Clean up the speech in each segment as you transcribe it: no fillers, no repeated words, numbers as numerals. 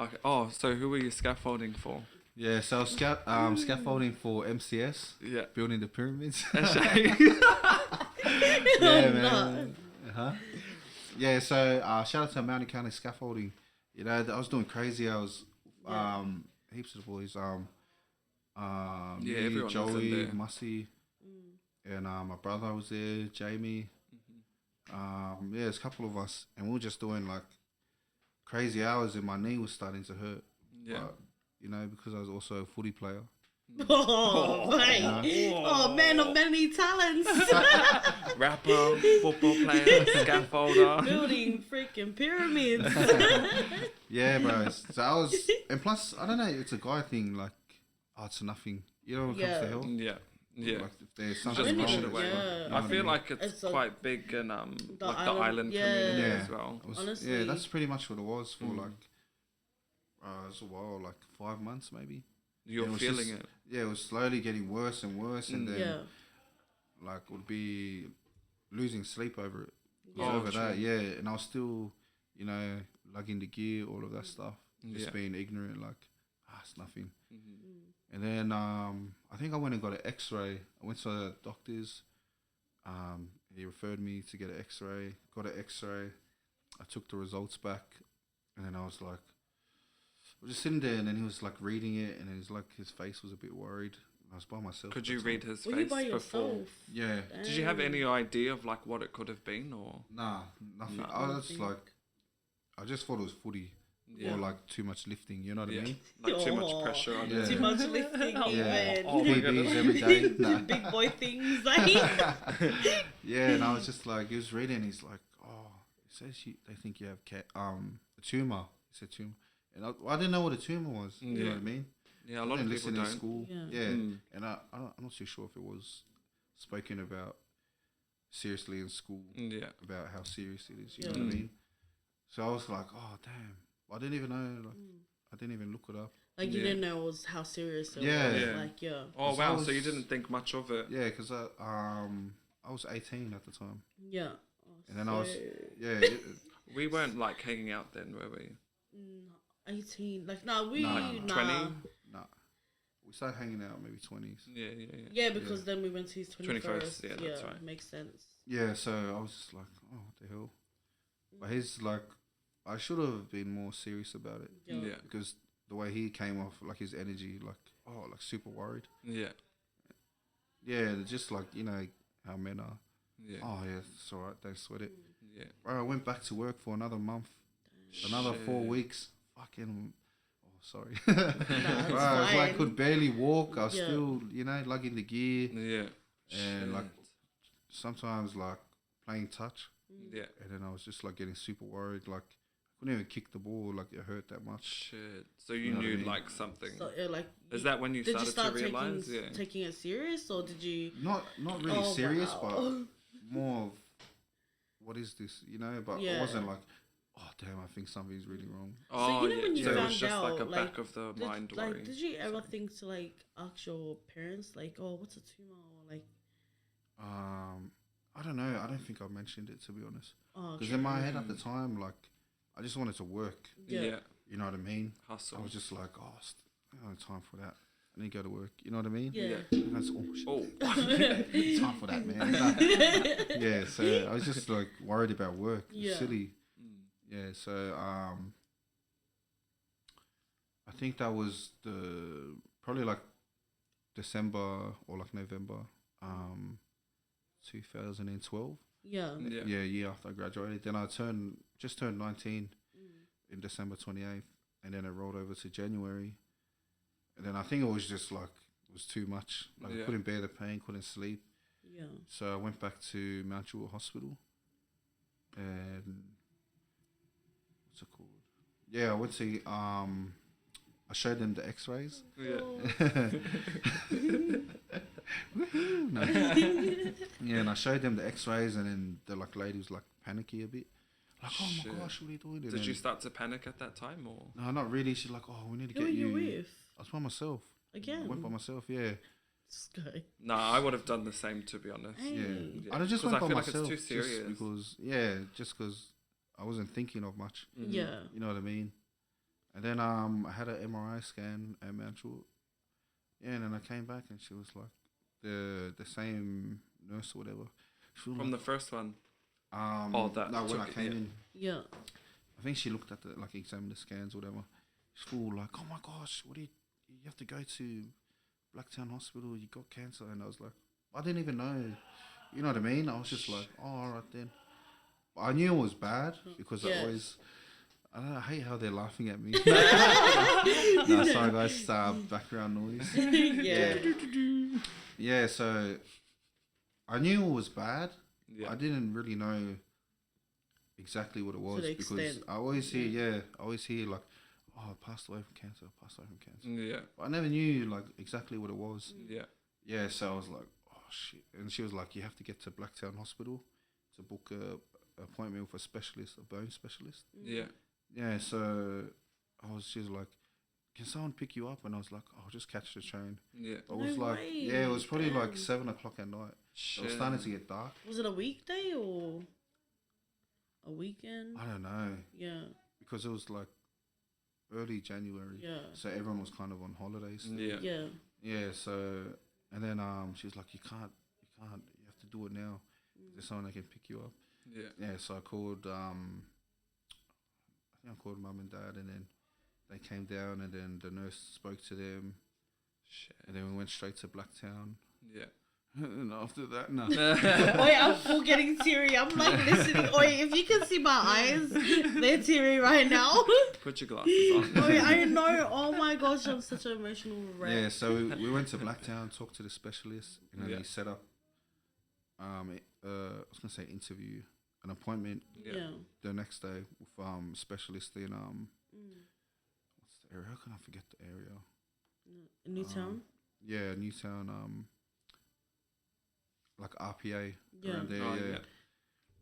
Okay. Oh, so who were you scaffolding for? Yeah, so I was scaffolding for MCS, Yeah. building the pyramids. Yeah, man. Huh? Yeah, so shout out to Mountain County Scaffolding. You know, I was doing crazy. I was heaps of the boys. Yeah, Me, everyone was in Joey, there. Mussy, and my brother was there, Jamie. Yeah, there's a couple of us, and we were just doing like crazy hours, and my knee was starting to hurt. Yeah. But, you know, because I was also a footy player. Oh, mate. Oh, man of many talents. Rapper, football player, scaffolder. Building freaking pyramids. Yeah, bro. So I was, and plus, I don't know, it's a guy thing. Like, oh, it's nothing. You know, when it comes to health. Yeah. Yeah. Like, if there's Just something push wrong, it away. Yeah. I feel like it's It's a- quite big in like the island yeah. community Yeah. as well. Honestly. Yeah, that's pretty much what it was for like, it was a while, like 5 months maybe. You're It was feeling just- it. Yeah, it was slowly getting worse and worse, and then Yeah. like would be losing sleep over it. Yeah. Over that, yeah, and I was still, you know, lugging the gear, all of that stuff, just Yeah. being ignorant, like, it's nothing. And then I think I went and got an X-ray. I went to the doctor's. He referred me to get an X-ray. Got an X-ray. I took the results back, and then I was like, I was just sitting there, and then he was like reading it, and it was like his face was a bit worried. I was by myself. Could at the you time. read his Were you face by before? yourself? Yeah. Did you have any idea of like what it could have been, or Nah, nothing. No. I was just like, I just thought it was footy Yeah. or like too much lifting. You know what I yeah, mean? like too much Oh. pressure on Yeah. it? Too much lifting, Yeah. even. Oh my PBs goodness. every day. Nah. Big boy things, like. Yeah, and I was just like, he was reading. He's like, oh, it says they think you have a tumor. He said tumor, and I didn't know what a tumor was. You know what I mean? Yeah, a I lot of didn't people listen in don't. school. Yeah. Yeah, Mm. and I'm not too sure if it was spoken about seriously in school Yeah, about how serious it is. You know Yeah. what I mean? So I was like, oh damn, I didn't even know. Like, I didn't even look it up. Like, you Yeah. didn't know it was how serious it Yeah. was. Yeah. Like, yeah. Oh So wow! I So you was- didn't think much of it. Yeah, because I was 18 at the time, Yeah. and then I was yeah. We weren't like hanging out then, were we? 18. Like, no, we. Nah. Nah. 20? Nah, we started hanging out maybe 20s. Yeah, yeah, yeah. Yeah, because then we went to his 21st, 21st. yeah, that's right. Makes sense. Yeah, so I was just like, oh, what the hell? But he's like, I should have been more serious about it Yeah. Yeah, because the way he came off, like his energy, like, oh, like super worried. yeah, Yeah, just like, you know, how men are. yeah, Oh, yeah, it's all right, don't sweat it. yeah. Bro, I went back to work for another month, another 4 Shit. weeks. Fucking, oh, sorry. Nah, it's Bro, I was like, fine. could barely walk. I was Yeah. still, you know, lugging the gear. Yeah. And, like, Shit. Sometimes, like, playing touch. Yeah. And then I was just, like, getting super worried. Like, I couldn't even kick the ball. Like, it hurt that much. Shit. So you know what I knew mean? like something. So, like, Is that when you did you started start to realize? taking, Yeah. taking it serious, or did you? Not really Oh, serious, wow. but more of, what is this, you know? But Yeah. it wasn't like, oh, damn, I think something's really wrong. Oh, you know yeah. when you so it found was just like a out, back like, of the mind Did, worry. like, did you ever think to like ask your parents, like, oh, what's a tumor, or like, I don't know. I don't think I mentioned it, to be honest. oh, Because in my head at the time, like, I just wanted to work. yeah. yeah. You know what I mean? Hustle. I was just like, oh, I don't have time for that. I need to go to work. You know what I mean? Yeah. And that's, oh, shit. Oh. Time for that, man. Yeah, so I was just like worried about work. Yeah. Silly. Mm. Yeah, so I think that was probably like December or like November 2012. Yeah. Yeah. Yeah, year after I graduated. Then I just turned 19 in December 28th, and then it rolled over to January. And then I think it was just like, it was too much. Like Yeah. I couldn't bear the pain, couldn't sleep. Yeah. So I went back to Mount Jewel Hospital, and what's it called? Yeah, I went to I showed them the X-rays. Yeah. No. Yeah, and I showed them the X-rays, and then the like lady was like panicky a bit, like, oh Shit. my gosh, what are you doing? And Did you then- start to panic at that time, or? No, not really. She's like, oh, we need to Who get are you you. with? I was by myself. I Again. went by myself. Yeah, This guy. No, I would have done the same, to be honest. Hey. yeah. Yeah. I just 'Cause went I by feel like it's myself too serious. just because I wasn't thinking of much. Mm. Yeah. You know what I mean? And then I had an MRI scan at Mount Druitt. Yeah, and then I came back and she was like the same nurse or whatever. She was From the like, first one. That no, when took I it, came yeah. in, Yeah. I think she looked at the like examined the scans or whatever. She's full like, oh my gosh, what do you have to go to Blacktown Hospital? You got cancer, and I was like, I didn't even know. You know what I mean? I was just like, oh, all right then. But I knew it was bad because I Yeah. always. I don't know, I hate how they're laughing at me. No, sorry guys, background noise. Yeah. Yeah, so I knew it was bad. Yeah. I didn't really know exactly what it was the because extent. I always hear, I always hear like, oh, I passed away from cancer, Yeah. But I never knew like exactly what it was. Yeah. Yeah, so I was like, oh shit. And she was like, you have to get to Blacktown Hospital to book a appointment with a specialist, a bone specialist. Yeah. Yeah, so she was like, can someone pick you up? And I was like, I'll just catch the train. Yeah. It was No like, way. yeah, it was probably like Damn. 7 o'clock at night. It was starting to get dark. Was it a weekday or a weekend? I don't know, Yeah. because it was like early January. Yeah. So everyone was kind of on holidays. Yeah. Yeah. Yeah, so, and then she was like, you can't, you have to do it now. There's someone that can pick you up. Yeah. Yeah, so I called, I think I called mum and dad, and then they came down, and then the nurse spoke to them, Shit. and then we went straight to Blacktown. Yeah. And after that, no. Wait, I'm full getting teary. I'm like listening. Wait, if you can see my eyes, they're teary right now. Put your glasses on. Wait, I know. Oh my gosh, I'm such an emotional wreck. Yeah, so we went to Blacktown, talked to the specialist, and then Yeah. he set up, I was gonna say interview, an appointment Yeah. the next day with specialist in what's the area? How can I forget the area? Newtown. Yeah, Newtown. Like RPA Yeah. around there. Oh, yeah. yeah.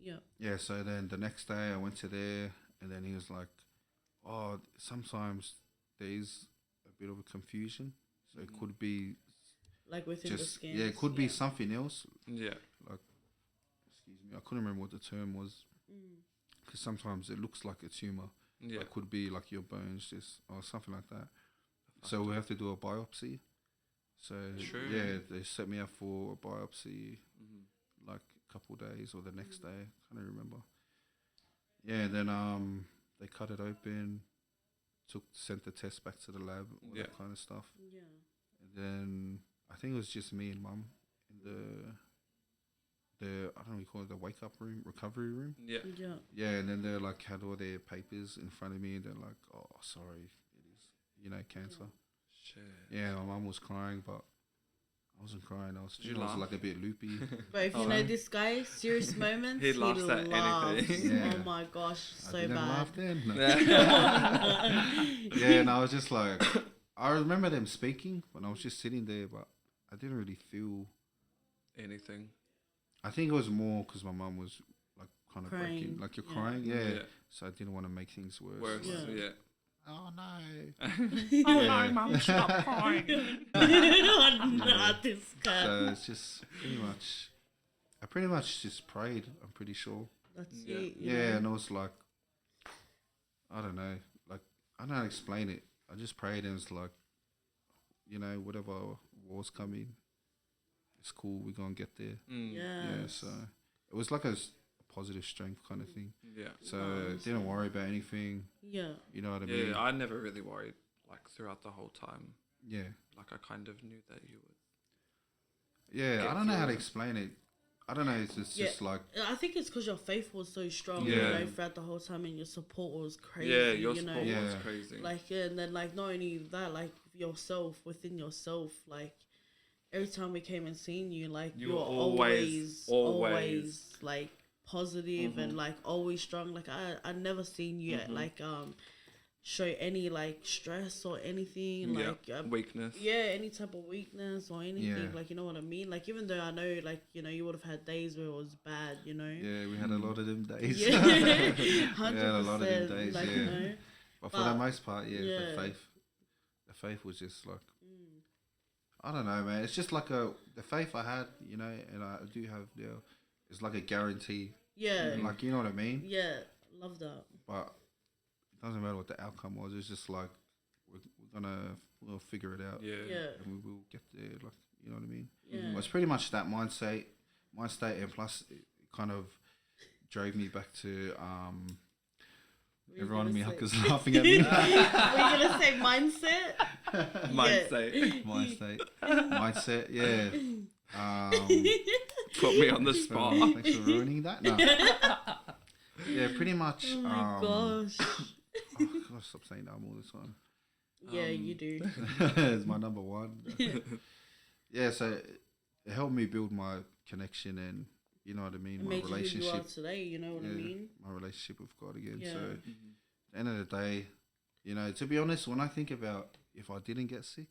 Yeah. Yeah, so then the next day I went to there, and then he was like, oh, sometimes there is a bit of a confusion. So it could be Like within the just, scans. yeah, it could be something else. Yeah. Excuse me, I couldn't remember what the term was. Because sometimes it looks like a tumour. Yeah. It could be like your bones just, or something like that. So we have to do a biopsy. So True. yeah, they set me up for a biopsy Mm-hmm. like a couple days or the next day. Can't remember. Yeah, then they cut it open, sent the test back to the lab, all Yeah. that kind of stuff. Yeah. And then I think it was just me and mum in the I don't know what you call it, the wake up room, recovery room. Yeah. Yeah. Yeah, and then they like had all their papers in front of me, and they're like, "Oh, sorry, it is, cancer." Shit. Yeah, my mum was crying, but I wasn't crying. I was, Did you I was laugh? like a bit loopy. But if you know this guy, serious moments, He laughs at anything. Yeah. Oh my gosh, I so didn't bad. laugh then. No. Yeah. Yeah, and I was just like, I remember them speaking when I was just sitting there, but I didn't really feel. Anything. I think it was more because my mum was like kind of Crying, breaking, like you're yeah. crying, yeah. Yeah. So I didn't want to make things worse. Worse. Yeah. Yeah. Oh no. Oh Yeah. no, mum, stop crying. Not this guy. So it's just pretty much. I pretty much just prayed. I'm pretty sure. That's Yeah. it. you Yeah, know? and I was like, I don't know, like I don't know how to explain it. I just prayed and it's like, whatever war's coming, it's cool. We're gonna get there. Mm. Yeah. Yes. So it was like a positive strength kind of thing. Yeah. So Nice. didn't worry about anything. Yeah. You know what I mean? Yeah. I never really worried throughout the whole time. Yeah. I kind of knew that you would. Yeah. Get I don't know how to through it. explain it. I don't know. It's Yeah. just like I think it's because your faith was so strong, Yeah. throughout the whole time, and your support was crazy. Yeah, your you know? support was Yeah. crazy. And then not only that, yourself within yourself, every time we came and seen you, You you're were always always- positive and always strong. I never seen you show any stress or anything weakness. any type of weakness or anything. Yeah. You know what I mean. Even though I know you would have had days where it was bad. yeah, we had a lot of them days. Yeah, We 100%. had a lot of them days. Yeah. But for the But- most part, yeah, yeah. the faith was just like, I don't know, man. It's just like the faith I had, and I do have now. It's like a guarantee, Yeah, like you know what I mean. yeah, love that. But doesn't matter what the outcome was. It's just like we'll figure it out. Yeah. Yeah. And we will get there. Like, you know what I mean? Yeah. Well, it's pretty much that mind state, and plus it kind of drove me back to everyone in gonna Miyaka's laughing at me. Were you gonna say mindset? Mindset, yeah. Put me on the spot. Thanks for ruining that. No. Yeah, pretty much. Oh my gosh. I gotta stop saying that all the time. Yeah, you do. It's my number one. Yeah, so it helped me build my connection and, you know what I mean, It my made you who you are relationship. today, you know what I mean? My relationship with God again. Yeah. So at the end of the day, you know, to be honest, when I think about if I didn't get sick,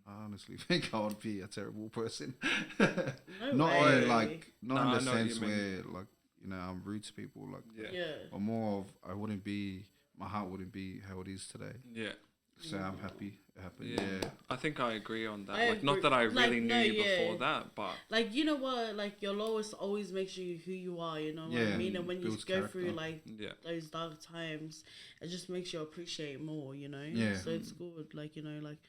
I honestly think I would be a terrible person. No Not way. in, like, not No, in I the know what you sense mean. where, like, you know, I'm rude to people, like, Yeah. Yeah. or more of I wouldn't be, my heart wouldn't be how it is today. Yeah. So I'm happy it happened. Yeah. Yeah. I think I agree on that. I Like, not agree. that I Like, really no, knew you yeah. before that, but Like, you know what? Like, your lowest always makes you who you are, you know what I Yeah, mean? And when you builds go through, character. like, yeah. those dark times, it just makes you appreciate more, you know? Yeah. So it's good, like, you know, like,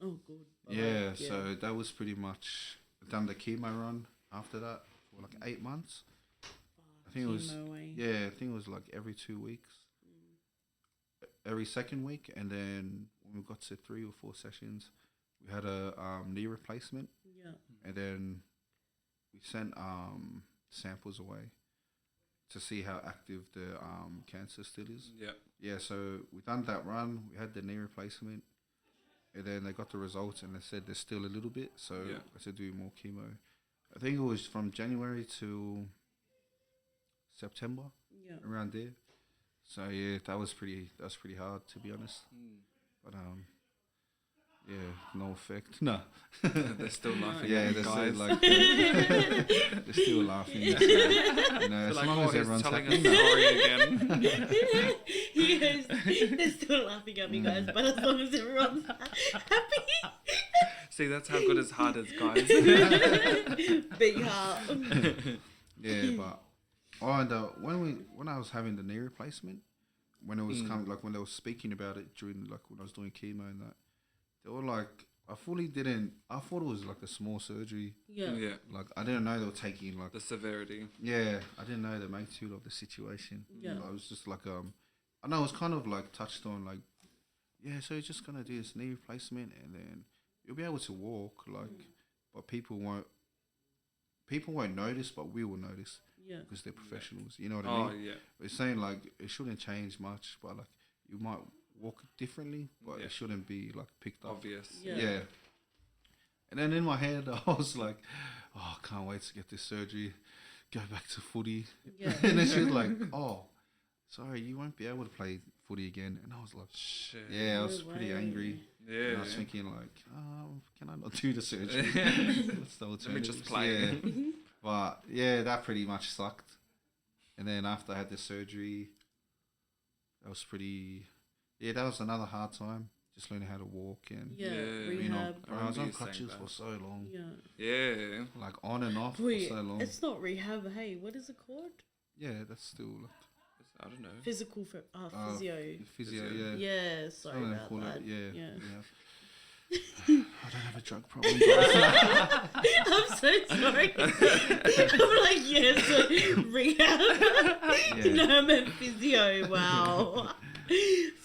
oh, good. But, Yeah, like, so that was pretty much done the chemo run after that for like 8 months. I think it was, chemo, eh? yeah, I think it was like every 2 weeks, every second week, and then when we got to 3 or 4 sessions, we had a knee replacement, Yeah. and then we sent samples away to see how active the cancer still is. Yeah. Yeah, so we done that run. We had the knee replacement, and then they got the results, and they said there's still a little bit, so Yeah. I said do more chemo. I think it was from January to September, Yeah. around there. So yeah, that was pretty hard, to be honest. But yeah, no effect. No. They're still laughing Yeah, at you they're guys. still like they're still laughing. So, you know, as Like, long oh, as he's everyone's telling happy. a story again. He goes, they're still laughing at me, guys, but as long as everyone's happy. See, that's how good his heart is, guys. Big heart. Yeah, but and when I was having the knee replacement, when it was coming, like when they were speaking about it during like when I was doing chemo and that, they were like, I thought it was like a small surgery. Yeah. Yeah. Like I didn't know they were taking like The severity. yeah, I didn't know the magnitude of the situation. Yeah. I was just like I know it was kind of like touched on like, yeah, so you're just gonna do this knee replacement and then you'll be able to walk like, but people won't notice, but we will notice. Yeah. Because they're professionals, you know what I Oh, mean? yeah. It's saying like it shouldn't change much, but like you might walk differently, but Yeah. it shouldn't be like picked up. Obvious. Yeah. And then in my head, I was like, oh, I can't wait to get this surgery, go back to footy. Yeah. And then she was like, oh, sorry, you won't be able to play footy again. And I was like, Shit. yeah, I was No pretty way. angry. Yeah. And I was thinking like, can I not do the surgery? What's the Let me just alternatives? play. Yeah. But yeah, that pretty much sucked. And then after I had the surgery, that was that was another hard time. Just learning how to walk and, Yeah. Yeah. you know, Rehab. I was remember on you saying crutches that. for so long. Yeah. Yeah. Like on and off Wait, for so long. it's not rehab. Hey, what is it called? Yeah, that's still like, I don't know. Physical physio. physio, Physio. yeah. Yeah, That's sorry what they about call that. it, yeah. Yeah. I don't have a drug problem, guys. I'm so sorry. I'm like, yes, rehab. Yeah. No, I meant physio. Wow.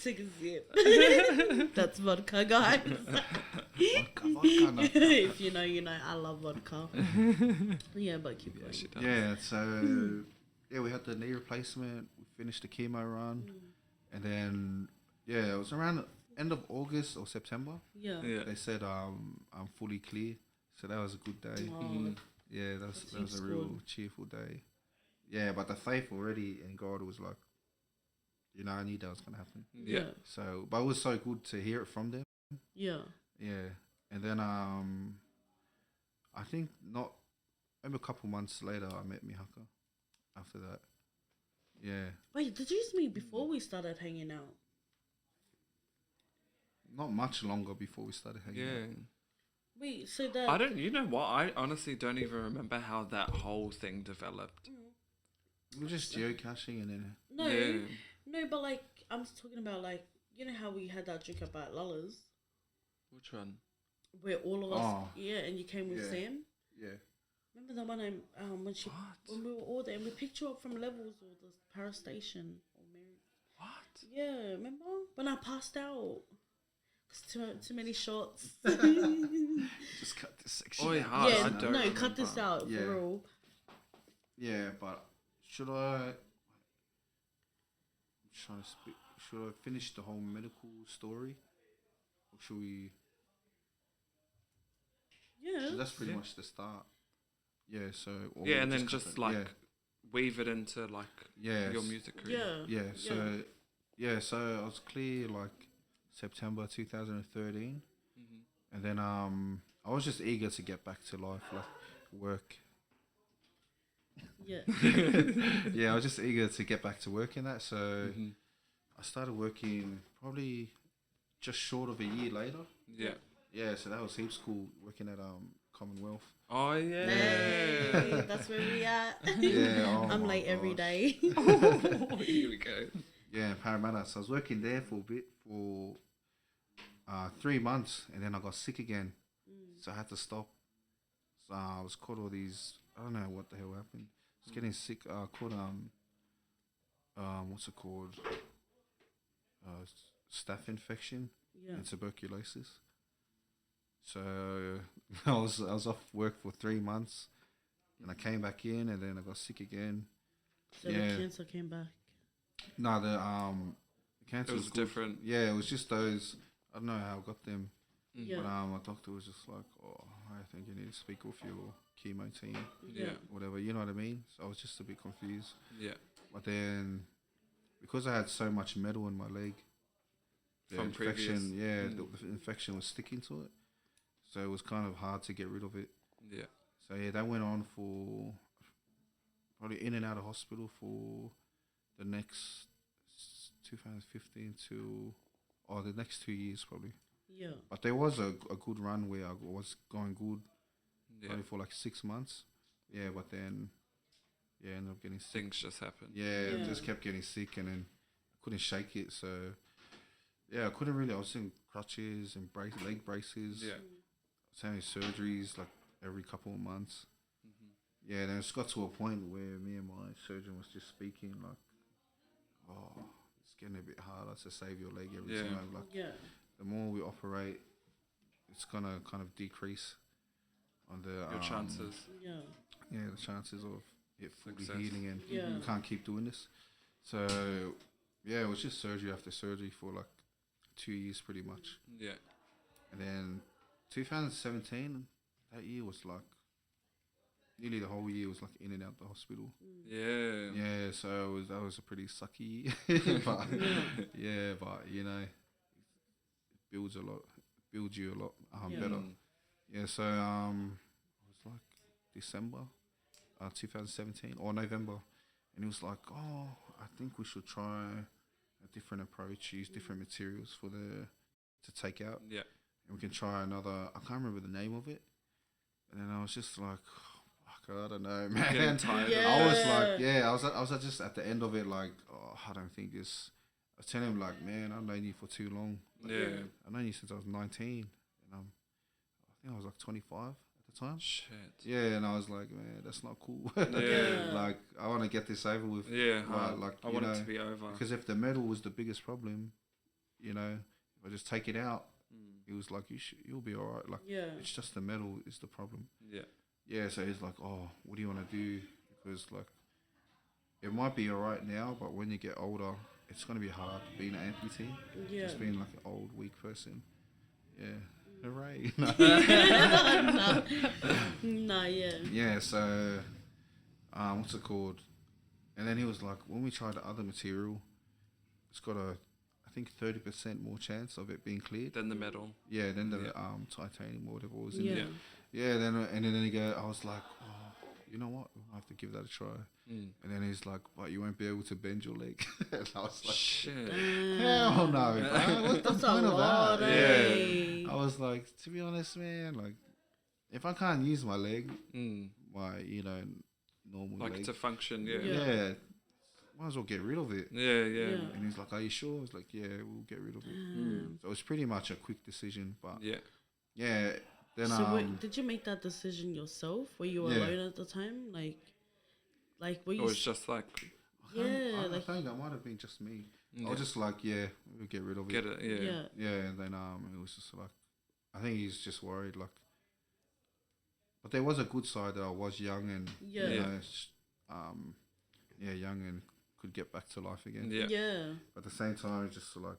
Take a sip. That's vodka, guys. Vodka, no. If you know, you know. I love vodka. Yeah, but keep going. She does. Yeah, so yeah, we had the knee replacement. We finished the chemo run, and then yeah, it was around the end of August or September. Yeah. Yeah. They said I'm fully clear, so that was a good day. Oh, Yeah, that was seems a real good. cheerful day. Yeah, but the faith already in God was like, you know, I knew that was gonna happen. Yeah. So, but it was so good to hear it from them. Yeah. Yeah, and then I think maybe a couple months later I met Mihaka. After that, yeah, Wait, did you just meet before we started hanging out? not much longer before we started hanging Yeah. out. Wait, so that I don't. You know what? I honestly don't even remember how that whole thing developed. We were just geocaching and then no, Yeah. no, but like I'm talking about like you know how we had that joke about Lollas, Which one? where all of us, Oh. yeah, and you came with Yeah. Sam. Yeah. Remember that one time when we were all there and we picked you up from Levels or the Paris station or Mary. What? Yeah, remember when I passed out? 'Cause too many shots. Just cut this section. Oh, out. yeah, Yeah, I don't no, cut this remember. out Yeah. for real. Yeah, but should I? I'm trying to speak. Should I finish the whole medical story, or should we? Yeah. That's pretty Yeah. much the start. Yeah. So. or Yeah, we and then cut just it. like weave it into like Yeah. your Yes. music career. Yeah. Yeah. So. Yeah. So I was clear like September 2013, and then I was just eager to get back to life, like work. Yeah. Yeah, I was just eager to get back to work in that. So Mm-hmm. I started working probably just short of a year later. Yeah. Yeah, so that was heaps cool working at Commonwealth. Oh yeah. Hey, that's where we at. Yeah, oh I'm my late every gosh. day. Here we go. Yeah, in Parramatta. So I was working there for a bit for 3 months, and then I got sick again, so I had to stop. So I was caught all these. I don't know what the hell happened. I was getting sick. Caught what's it called? Staph infection Yeah. and tuberculosis. So I was off work for 3 months, and I came back in, and then I got sick again. So Yeah. the cancer came back. No, the cancer It was good. different. Yeah, it was just those. I don't know how I got them, Yeah. but my doctor was just like, "Oh, I think you need to speak with your chemo team, Yeah. whatever." You know what I mean? So I was just a bit confused. Yeah. But then, because I had so much metal in my leg, the From infection, previous. yeah, the infection was sticking to it, so it was kind of hard to get rid of it. Yeah. So yeah, that went on for probably in and out of hospital for the next 2015 to the next 2 years probably. Yeah. But there was a good run where I was going good Yeah. probably for like 6 months. Yeah, but then ended up getting sick. Things just happen. Yeah, Yeah. just kept getting sick, and then I couldn't shake it. So yeah, I couldn't really. I was in crutches and leg braces. Yeah. I was having surgeries like every couple of months. Yeah, then it's got to a point where me and my surgeon was just speaking like, "Oh, it's getting a bit harder to save your leg every Yeah. time. Like Yeah. the more we operate, it's gonna kind of decrease on the Your chances. Yeah. yeah, the chances of it fully Success. healing, and Yeah. you can't keep doing this." So yeah, it was just surgery after surgery for like 2 years pretty much. Yeah. And then 2017, that year was like nearly the whole year was like in and out the hospital. Yeah. Yeah, so that was a pretty sucky year. But yeah, but you know, it builds you a lot Yeah. better. Mm. Yeah, so it was like December 2017 or November, and it was like, "Oh, I think we should try a different approach, use different materials to take out, Yeah. and we can try another." I can't remember the name of it, and then I was just like, "Fuck, I don't know, man." Getting tired. Yeah. I was like, yeah, I was just at the end of it, like, "Oh, I don't think this." I was telling him like, "Man, I've known you for too long. Yeah. I've known you since I was 19, and I think I was like 25 at the time." Shit. Yeah, and I was like, "Man, that's not cool." Yeah. Like, I want to get this over with. Yeah. But, like, I you want it know, to be over. Because if the metal was the biggest problem, you know, if I just take it out, Mm. he was like, "You'll be all right. Like, Yeah. it's just the metal is the problem." Yeah. Yeah, so he's like, "Oh, what do you want to do?" Because like, it might be all right now, but when you get older, it's gonna be hard being an amputee. Yeah. Just being like an old, weak person. Yeah, hooray! Nah, yeah. Yeah, so what's it called? And then he was like, when we try the other material, it's got I think 30% more chance of it being cleared. Then the metal. Yeah, then the Yeah. titanium or whatever was in Yeah. it. Yeah. Yeah, and then he go, I was like, "Oh, you know what? I have to give that a try." Mm. And then he's like, "But you won't be able to bend your leg." And I was like, Shit. "Hell no, bro. What's the That's a point of lot, that?" eh? I was like, to be honest, man, like, if I can't use my leg, Mm. my, normal Like leg, to function. Yeah. Yeah. yeah, might as well get rid of it. Yeah. And he's like, are you sure? I was like, yeah, we'll get rid of it. Damn. So it was pretty much a quick decision, but Yeah. yeah. Then So did you make that decision yourself? Were you alone at the time? Like were It you? was just like Yeah, I like think that might have been just me. I Yeah. was just like, yeah, we'll get rid of it. get it. Yeah. Yeah, and then it was just like, I think he's just worried, like. But there was a good side that I was young and Yeah. you Yeah. know, young and could get back to life again. Yeah. yeah, But at the same time, it's just like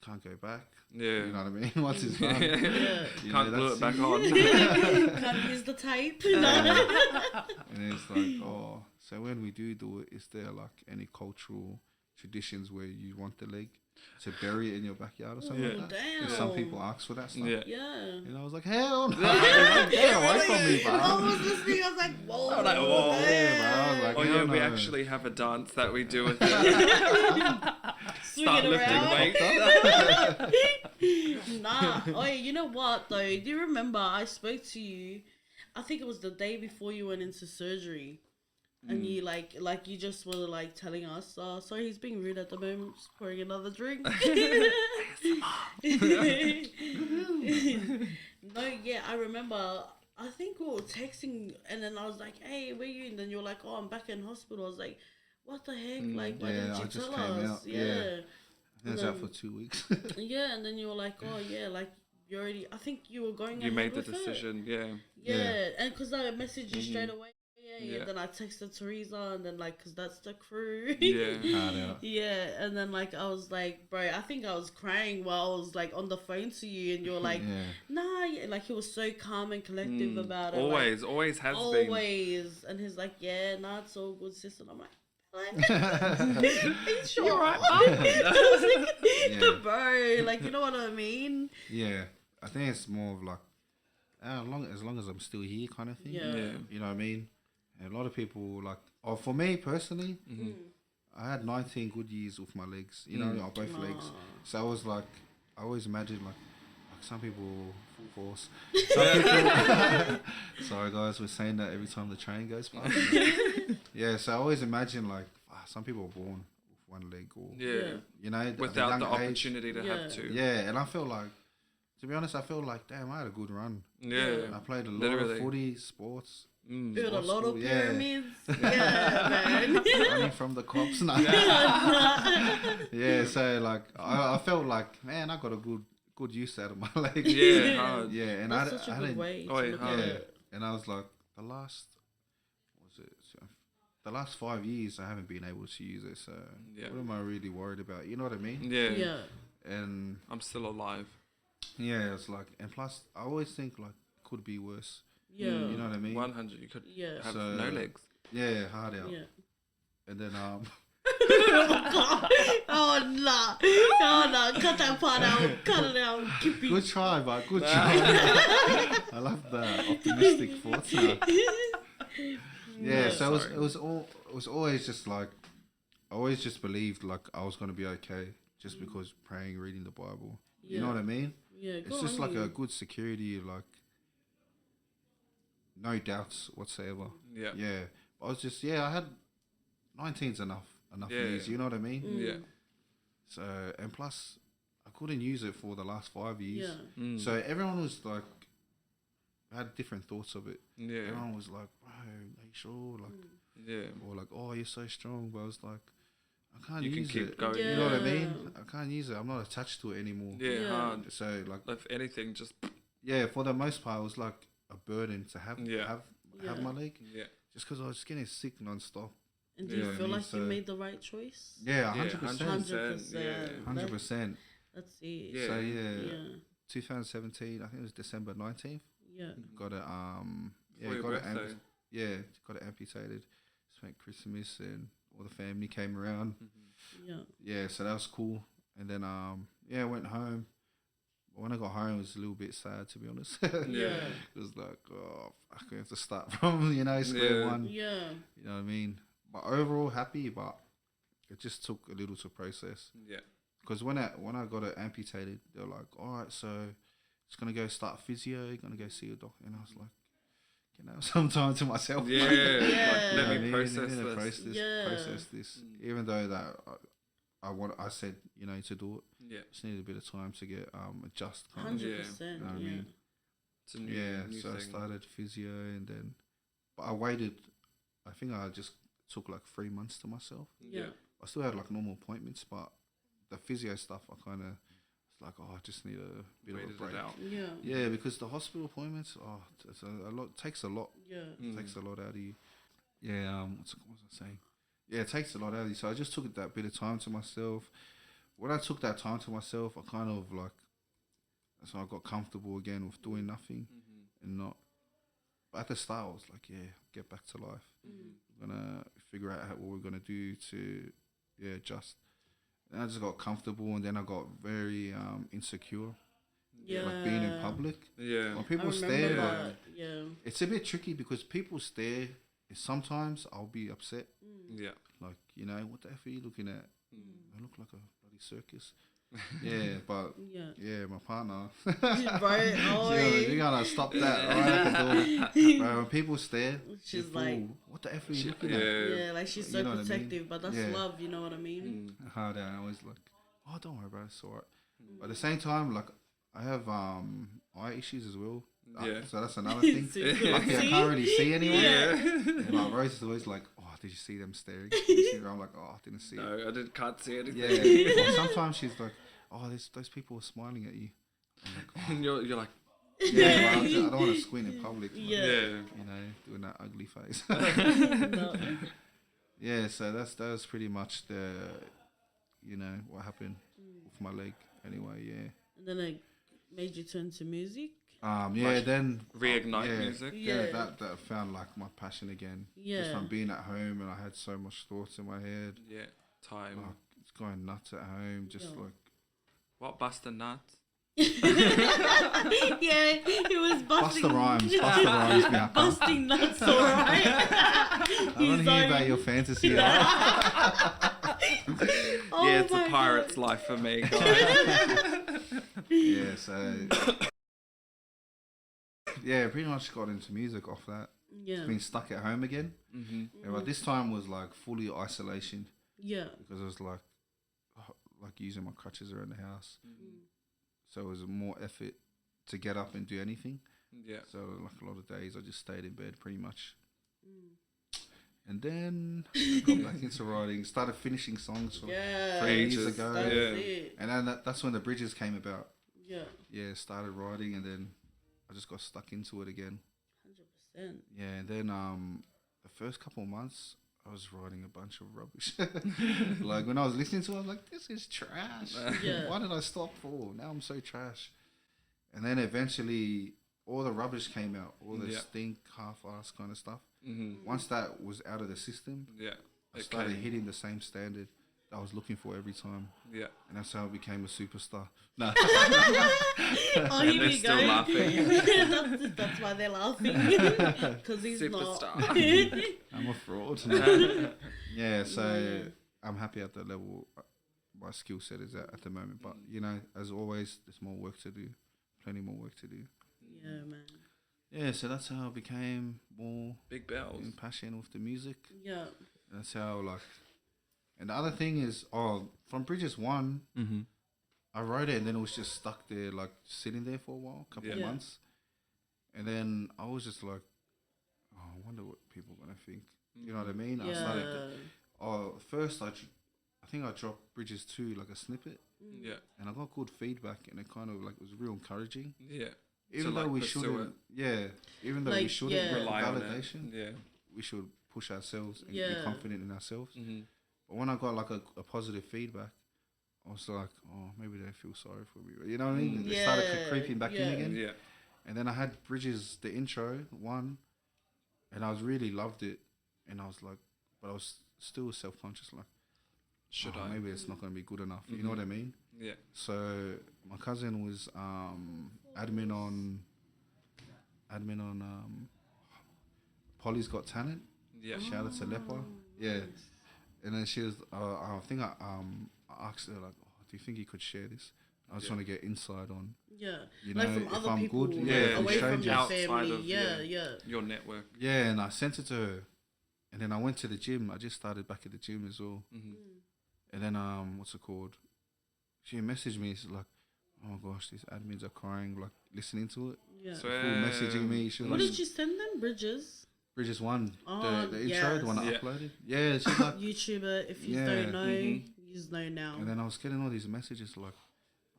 can't go back. Yeah. You know what I mean? Once it's done, yeah. you Can't know, glue that's it back it. on. Can't use the tape. And it's like, oh, so when we do it, is there like any cultural traditions where you want the leg to bury it in your backyard or something Yeah. like that? Damn. 'Cause some people ask for that stuff. Yeah. Yeah. And I was like, hell no. Get away from me, bro. I was listening. I was like, whoa. I was like, whoa. Yeah, bro. I was like, Oh hell yeah, we no. actually have a dance that we do with it. Start Swinging lifting around. weights. Nah. Oh, you know what though? Do you remember I spoke to you? I think it was the day before you went into surgery, and you like you just were like telling us, sorry, he's being rude at the moment, just pouring another drink. No, yeah, I remember. I think we were texting, and then I was like, "Hey, where you?" And then you were like, "Oh, I'm back in hospital." I was like, "What the heck? Like, why yeah, didn't I you just tell came us?" out, Yeah. yeah. I was out then- for 2 weeks. Yeah, and then you were like, "Oh, yeah, like you already." I think you were going. You ahead made the with it. decision. Yeah. Yeah, and because I messaged you straight away. Yeah. And then I texted Teresa, and then like, cause that's the crew. Yeah. Hard out. Yeah, and then like I was like, bro, I think I was crying while I was like on the phone to you, and you're like, Yeah. nah, yeah. Like he was so calm and collective about it. Always, always has like, been. always, and he's like, yeah, nah, it's all good, sis. And I'm like, are you sure? You're right, I was like, Yeah. bro, like you know what I mean? Yeah, I think it's more of like, as long as I'm still here kind of thing. Yeah. Yeah. You know what I mean? And a lot of people like, oh, for me personally, I had 19 good years with my legs, you know, on both legs. So I was like, I always imagined like some people full force. Some people, sorry guys, we're saying that every time the train goes past. Yeah, so I always imagine like, some people are born with one leg or, Yeah. you know, at a Without young the age. opportunity to Yeah. have to. Yeah, and I feel like, to be honest, I feel like, damn, I had a good run. Yeah. I played a lot Literally. of footy, sports. Mm. Build a Sports lot of school, yeah. pyramids. Yeah, man. Running from the cops now. Yeah, so like I felt like, man, I got a good use out of my legs. Yeah, hard. Yeah, and That's I such a I good didn't, way Oh, to yeah, look hard. at yeah, it. and I was like the last 5 years I haven't been able to use it. So Yeah. what am I really worried about? You know what I mean? Yeah. Yeah. And I'm still alive. yeah, it's like, and plus I always think like could be worse. Yeah. You know what I mean? 100. You could Yeah. have So- no legs. Yeah, hard out. Yeah. And then Oh nah. Oh nah. Cut that part out. Cut it out. Keep it. good try, but good try. I love the optimistic thoughts now. Yeah, so sorry. it was always just like, I always just believed like I was gonna be okay just because praying, reading the Bible. You know Yeah. what I mean? Yeah. It's Go just on, like you. a good security, like no doubts whatsoever. Yeah. Yeah, I was just I had 19's enough Yeah. years. You know what I mean? Yeah. So and plus I couldn't use it for the last 5 years. Yeah. Mm. So everyone was like, had different thoughts of it. Yeah. Everyone was like, bro, are you sure? Like, Yeah. or like, oh, you're so strong. But I was like, I can't You can use keep it. going. You know what I mean? Yeah. I can't use it. I'm not attached to it anymore. Yeah. Yeah. Hard. So like, If anything, just yeah, for the most part, it was like a burden to have Yeah. have my leg, yeah. just because I was getting sick non-stop. And do you Yeah. feel like you So- made the right choice? Yeah, Yeah, 100%. 100%. 100%. That's it. Yeah. So yeah, Yeah. 2017, I think it was December 19th. Yeah. Got it. For your got birthday. it. Yeah, got it amputated. Spent Christmas and all the family came around. Yeah. Yeah, so that was cool. And then I went home. When I got home, it was a little bit sad, to be honest. Yeah. It was like, oh, fuck, I have to start from square Yeah. one. Yeah. You know what I mean? But overall, happy. But it just took a little to process. Yeah. Because when I got it amputated, they were like, all right, so it's gonna go start physio. You're gonna go see a doctor. And I was like, can I have some time to myself? Yeah. Yeah. Like, let I me need process to this. Yeah. process this. Even though that I said, to do it. Yeah. Just needed a bit of time to get adjust. Kind of. 100%. You know what I Yeah. mean? It's a new So thing. I started physio, and then, but I waited. I think I just took like 3 months to myself. Yeah. I still had like normal appointments, but the physio stuff, I kind of, it's like, I just need a bit Waited of a break. it out. Yeah. Yeah, because the hospital appointments, it's a lot. Takes a lot. Yeah. Takes a lot out of you. Yeah. What was I saying? Yeah, it takes a lot out of you. So I just took that bit of time to myself. When I took that time to myself, I kind of like, so I got comfortable again with doing nothing and not. But at the start, I was like, yeah, get back to life. We're gonna figure out what we're gonna do to, adjust. And I just got comfortable, and then I got very insecure. Yeah. Like being in public. Yeah. When I people remember stare, that. like, Yeah. it's a bit tricky because people stare. Sometimes I'll be upset. Yeah. Like, what the F are you looking at? I look like a bloody circus. Yeah, but Yeah. my partner. Right. Oh, You gotta stop that right at the door. Bro, when people stare, she's they like, fool. What the F are you looking yeah, like she's so You know what I mean? protective, but that's Yeah. love, you know what I mean? at? Hard out. I always like, oh, don't worry, bro, it's alright. But at the same time, like, I have eye issues as well. Yeah. So that's another thing. So you couldn't Luckily, I see? can't really see anyone. Yeah. And like Rose is always like, oh, did you see them staring? Did you see them? I'm like, oh, I didn't see it. No, can't see anything. Yeah. Or sometimes she's like, oh, those people are smiling at you. I'm like, oh. And you're like, Yeah, well, I don't want to squint in public. Like, Yeah. doing that ugly face. No. Yeah, so that was pretty much the, what happened with my leg. Anyway, yeah. And then it made you turn to music? Then reignite music. Yeah. that I found like my passion again. Yeah. Just from being at home, and I had so much thoughts in my head. Yeah. Time. Like, it's going nuts at home. Just Yeah. like, What Buster Nuts? Yeah, it was busting. Busta Rhymes. Busta Rhymes. Me up. Busting nuts, alright. I want to hear about your fantasy. Oh Yeah, it's my a pirate's life for me, guys. Yeah, so yeah, pretty much got into music off that. Yeah. Been stuck at home again. Yeah, but this time was like fully isolation Yeah. because I was like using my crutches around the house. So it was more effort to get up and do anything. Yeah. So like a lot of days I just stayed in bed pretty much. And then I got back into writing, started finishing songs from Yeah. years ago. That's Yeah. it. And then that's when the bridges came about. Yeah. Yeah, started writing, and then I just got stuck into it again. 100%. Yeah, and then the first couple of months I was writing a bunch of rubbish. Like when I was listening to it, I was like, this is trash. Yeah. Why did I stop for? Now I'm so trash. And then eventually all the rubbish came out, all the stink, half-ass kind of stuff. Once that was out of the system, Yeah. I started hitting the same standard that I was looking for every time. Yeah. And that's how I became a superstar. No. Oh, And here they're we still go. laughing. That's why they're laughing. Because he's Superstar. not. I'm a fraud. Yeah, so I'm happy at the level my skill set is at the moment. But, as always, there's more work to do. Plenty more work to do. Yeah, man. Yeah, so that's how I became more Big bells. in passion with the music. Yeah. That's how, and the other thing is, from Bridges 1, I wrote it and then it was just stuck there, sitting there for a while, couple of months. And then I was just like, I wonder what people are going to think. You know what I mean? Yeah. I started, first I think I dropped Bridges 2, like a snippet. Yeah. And I got good feedback and it kind of was real encouraging. Yeah. Even So, though we pursue shouldn't, even though we shouldn't get Rely on validation, it. Yeah. we should push ourselves and be Yeah. confident in ourselves. But when I got a positive feedback, I was like, oh, maybe they feel sorry for me. You know what I mean? They started creeping back in again. Yeah. And then I had Bridges, the intro, one, and I really loved it. And I was like, but I was still self-conscious, Should I? maybe it's not going to be good enough. You know what I mean? Yeah. So my cousin was admin on Polly's Got Talent. Yeah. Shout out to Lepa. Yeah. And then she was, I think I asked her, do you think you could share this? I just want to get insight on Yeah. You Like know, from if other I'm people, good, like, yeah, away from strangers. your Outside family. of, your network. Yeah, and I sent it to her, and then I went to the gym. I just started back at the gym as well, and then what's it called? She messaged me. She's like, "Oh my gosh, these admins are crying, like listening to it." Yeah. So full messaging me. She was What like, did you send them? Bridges? Bridges one, Oh, the intro, the one I yes. uploaded. Yeah, she's like, YouTuber, if you Yeah. don't know, you know now. and then I was getting all these messages like,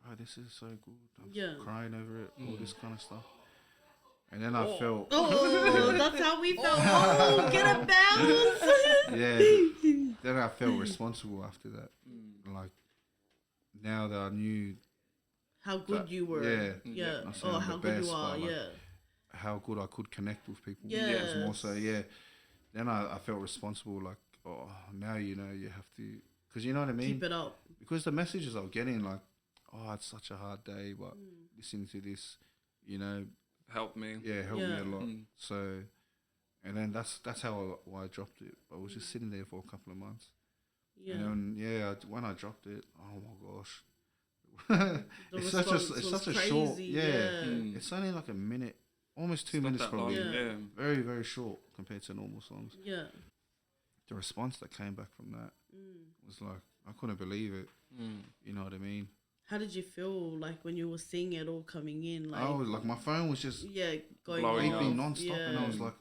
"Oh, this is so good." I'm Yeah. crying over it, all this kind of stuff. And then I felt, Oh, that's how we felt. Oh, get a bounce. yeah. Then I felt responsible after that. Like now that I knew How good that- you were. yeah. Yeah. Not saying Oh, I'm how the good you best, are. but, like, Yeah. how good I could connect with people. Yeah. It was more so, yeah. Then I felt responsible. Like, oh, now you know you have to, because you know what I mean. Keep it up. Because the messages I was getting, like, oh, it's such a hard day, but listening to this, you know, Help me. yeah, helped me Yeah. a lot. So, and then that's how why I dropped it. I was just sitting there for a couple of months, Yeah. and then when I dropped it, oh my gosh, The it's response such was a short, crazy, yeah. Mm. It's only like a minute, almost 2 It's not minutes that probably. long, yeah. Very very short compared to normal songs. Yeah. The response that came back from that was like I couldn't believe it. You know what I mean? How did you feel like when you were seeing it all coming in? Like, I was like, my phone was just yeah, going Blowing off. beeping non-stop, yeah. and I was like,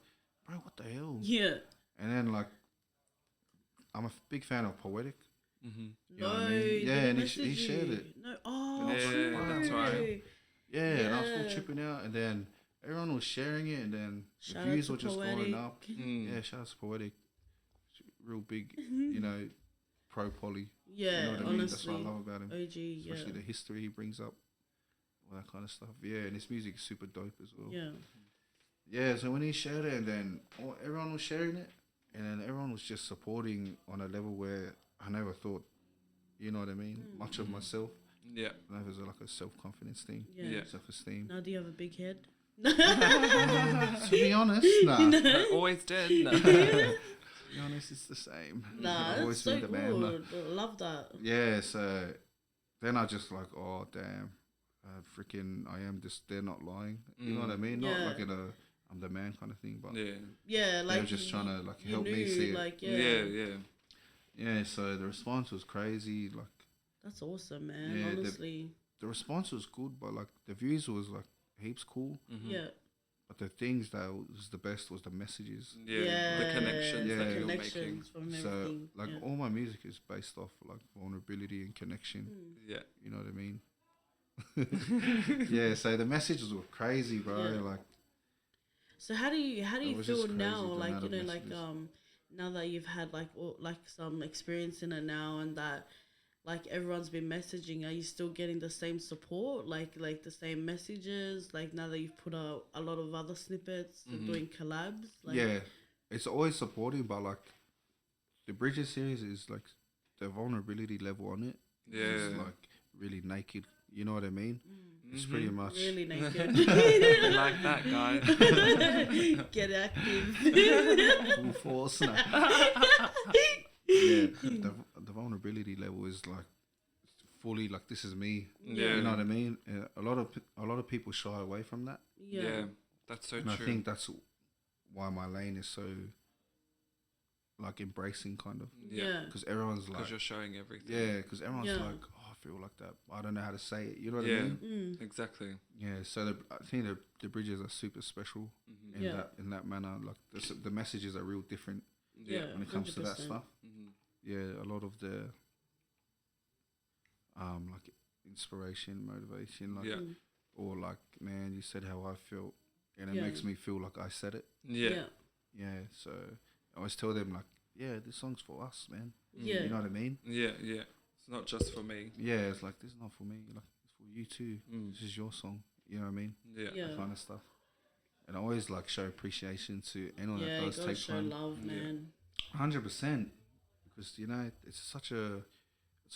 bro, what the hell? Yeah. And then like, I'm a big fan of Poetic. Mm-hmm. You know No, what I mean? did Yeah, he and message he shared you? it. No. Oh, Yeah, true. that's right. Yeah, and I was Yeah. full tripping out, and then everyone was sharing it, and then Shout the out views to were just Poetic. going up. Mm. Yeah, shout out to Poetic. Real big, you know, pro poly. Yeah, You know what I mean? That's what I honestly. love about him. OG, yeah. Especially the history he brings up, all that kind of stuff. Yeah, and his music is super dope as well. Yeah. Yeah, so when he shared it, and then everyone was sharing it, and then everyone was just supporting on a level where I never thought, you know what I mean, much of myself. Yeah. That was like a self-confidence thing, Yeah. Yeah. self-esteem. Now, do you have a big head? To be honest, nah. I always did. No. To be honest, it's the same. Nah, I've that's always so been the man. good. I love that. Yeah, so then I just like, oh damn, freaking, I am just, they're not lying. You know what I mean? Not Yeah. like in a, I'm the man kind of thing, but Yeah. Yeah, like were just trying to, like, you help me knew, see it. like, Yeah. Yeah. yeah, so the response was crazy. Like, That's awesome, man. Yeah, Honestly, the response was good, but like the views was like heaps cool. yeah, But the things that was the best was the messages. Yeah. The connections Yeah. that the you're making. connections from So everything. like yeah. all my music is based off like vulnerability and connection. Yeah. You know what I mean? Yeah. So the messages were crazy, bro. Yeah. Like So how do you It was feel just crazy, now? the Like amount you of know, like messages. now that you've had like some experience in it now, and that like everyone's been messaging, are you still getting the same support? Like the same messages? Like now that you've put out a lot of other snippets and doing collabs? Like, yeah, it's always supporting, but like the Bridges series is like the vulnerability level on it. Yeah. Is like really naked. You know what I mean? It's pretty much really naked. Like that guy. Get active. full force. Now. Yeah, the vulnerability level is like fully like this is me. Yeah. You know what I mean? A lot of people shy away from that, Yeah. That's so and true. I think that's why my lane is so like embracing kind of Yeah. because everyone's like Because you're showing everything. yeah, because everyone's Yeah. like oh I feel like that. I don't know how to say it. You know what Yeah. I mean? Exactly. Yeah. So I think the bridges are super special Yeah. in that manner. Like the messages are real different Yeah. when it comes to that 100%. stuff. Yeah, a lot of the like inspiration, motivation, like Yeah. or like man, you said how I felt, and it Yeah. makes me feel like I said it. Yeah. Yeah, so I always tell them like, yeah, this song's for us, man. Yeah. You know what I mean? Yeah. Yeah. It's not just for me. Yeah, it's like this is not for me, like it's for you too. Mm. This is your song. You know what I mean? Yeah. Yeah. That kind of stuff. And I always like show appreciation to anyone Yeah, that you does gotta take show time. love, man. 100%, because you know it's a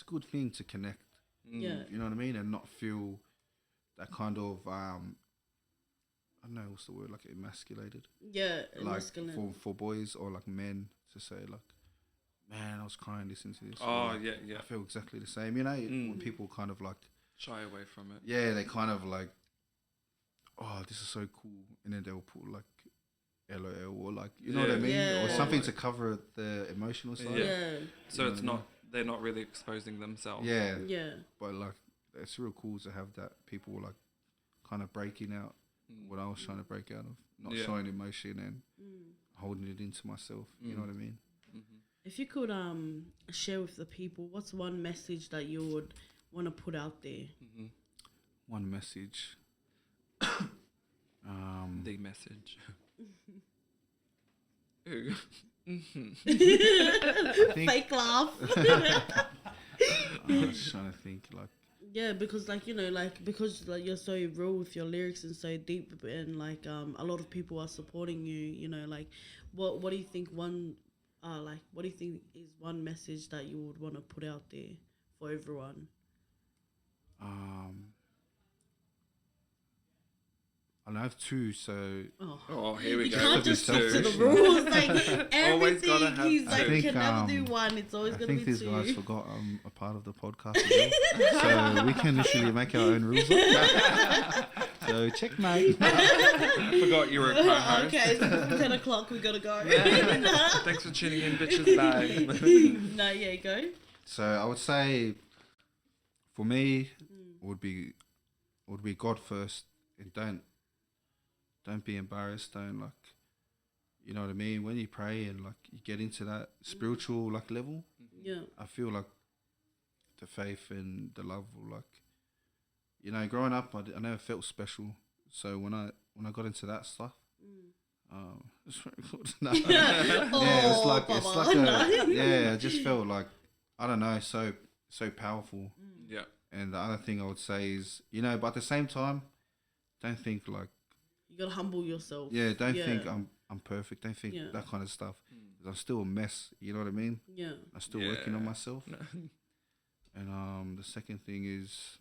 good thing to connect. Yeah. You know what I mean, and not feel that kind of I don't know what's the word, like emasculated, Yeah, like masculine. for boys or like men to say like, man, I was crying listening to this. Oh, Or, like, yeah. Yeah. I feel exactly the same. You know, when people kind of like Shy away from it. Yeah, they kind of like, oh, this is so cool, and then they'll put like LOL or like, you know what I mean, Yeah. or something to cover the emotional side. Yeah. So You it's know what I not, they're not really exposing themselves. Yeah, Yeah. but like it's real cool to have that people like kind of breaking out what I was trying to break out of, not showing emotion and holding it into myself. You know what I mean? If you could share with the people, what's one message that you would want to put out there? One message. The message. Ooh. Fake laugh. I was just trying to think like. Yeah, because like, you know, like, because like you're so real with your lyrics and so deep, and like a lot of people are supporting you, you know, like what do you think what do you think is one message that you would want to put out there for everyone? I have two, so Oh, here we You go. can't just stick to the selfish. rules. Like Always gotta everything, have he's two. like, I think, can never do one. It's always I gonna think be these two. guys forgot I'm a part of the podcast as well. So we can literally make our own rules up. So checkmate. Forgot you were a co-host. Okay, it's 10 o'clock. We gotta go. Thanks for tuning in, bitches. Bye. No, yeah, go. So I would say, for me, would be God first, and don't be embarrassed. Don't like, you know what I mean. When you pray and like you get into that spiritual like level, Yeah. I feel like the faith and the love will like, you know, growing up, I never felt special. So when I got into that stuff, it's very good. No. Yeah, it's like I just felt like, I don't know, so powerful. Yeah. And the other thing I would say is, you know, but at the same time, don't think like, You gotta humble yourself. yeah, don't think I'm perfect. Don't think Yeah. that kind of stuff. 'Cause I'm still a mess. You know what I mean? Yeah. I'm still working on myself. And the second thing is,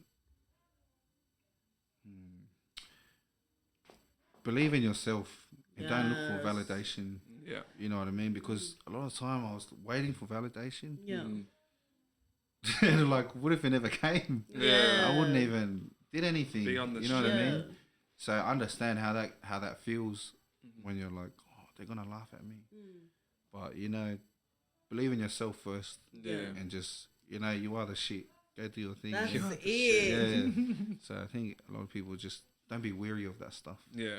believe in yourself and don't look for validation. Yeah. You know what I mean? Because a lot of the time I was waiting for validation. Yeah. And like, what if it never came? Yeah. I wouldn't even did anything. Be on the you know what I Yeah. mean? So I understand how that feels when you're like, oh, they're gonna laugh at me. But you know, believe in yourself first. Yeah. And just, you know, you are the shit. Go do your thing. That's Yeah. it. Yeah. So I think a lot of people just don't be weary of that stuff. Yeah.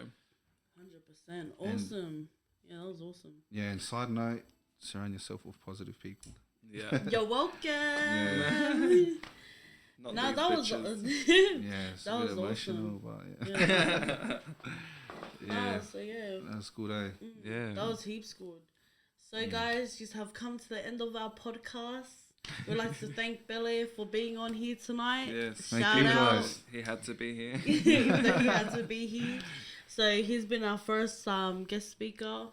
100%. Awesome. Yeah, that was awesome. Yeah. And side note, surround yourself with positive people. Yeah. You're welcome. Not No, these that was bitches. Yeah, it's That a bit was emotional, awesome. but Yeah. yeah, So yeah. that's good, eh? Yeah. That was heaps good. So guys, you have come to the end of our podcast. We'd like to thank Bele for being on here tonight. Yes. Thank Shout you, out. guys. He had to be here. That he had to be here. So he's been our first guest speaker.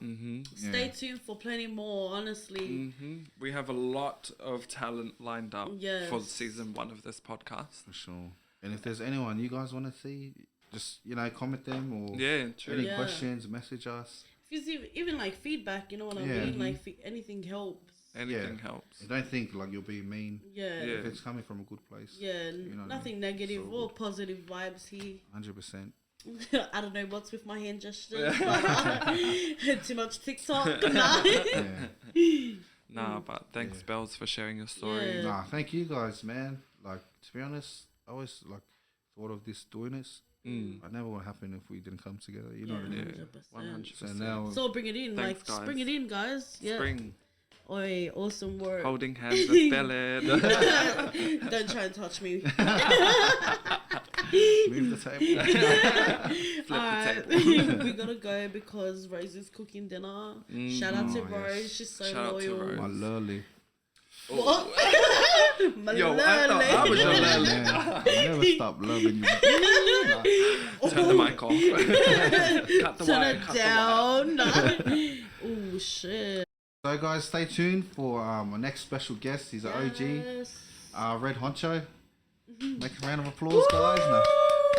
Stay tuned for plenty more, honestly. We have a lot of talent lined up Yes. for season 1 of this podcast. For sure. And if there's anyone you guys want to see, just, you know, comment them or Yeah, true. any Yeah. questions, message us. If you see, even like feedback, you know what I Yeah. mean? Like anything helps. Anything Yeah. helps. And don't think like you're being mean. Yeah. Yeah. If it's coming from a good place. Yeah, You know what I nothing mean? negative, So all good. positive vibes here. 100%. I don't know what's with my hand gestures, but too much TikTok. Nah. Yeah. Nah, but thanks, Bells, for sharing your story. Yeah. Nah, thank you guys, man. Like, to be honest, I always like thought of this doing this. I never would happen if we didn't come together. You know what I mean? Yeah, 100%. 100%. So now, So bring it in, Thanks, like guys. bring it in, guys. Yeah. Spring. Oi, awesome work. Holding hands with Bella. Don't try and touch me. move the table. Flip the Alright, table. we gotta go because Rose is cooking dinner. Shout out to Oh, Rose, yes. she's so Shout out to loyal. Rose. My lolly. What? Yo, I thought I was your Malole. lolly. Man, I never stop loving you. Turn the mic off. Cut the Turn wire. it Cut the wire. down. Oh shit. So guys, stay tuned for our next special guest. He's an Yes. OG, Red Honcho. Make a round of applause, guys. No,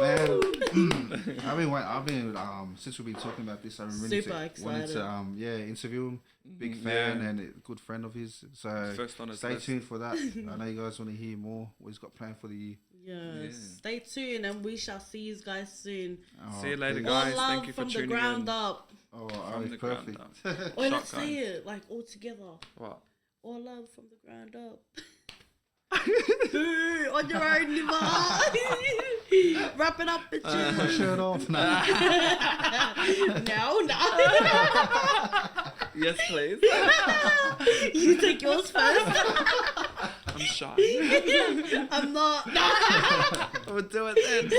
man, I've been since we've been talking about this, I've been really Super wanted excited. to interview him. Big fan Yeah. and a good friend of his. So First on his stay list. tuned for that. I know you guys want to hear more what he's got planned for the Yes. Stay tuned, and we shall see you guys soon. See you later, please. guys. All love Thank you for from the tuning ground in. up. Oh, From the perfect. ground Or let's Shotgun. say it like all together. What? All love from the ground up. Boo, on your own, liver. Wrap it up, My bitches. shirt off now. No. Yes, please. You take yours first. I'm shy. I'm not. We'll do it then.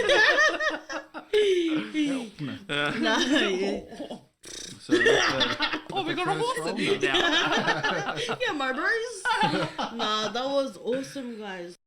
No. So, Oh, we got a horse in here now. Yeah, my bros. Nah, that was awesome, guys.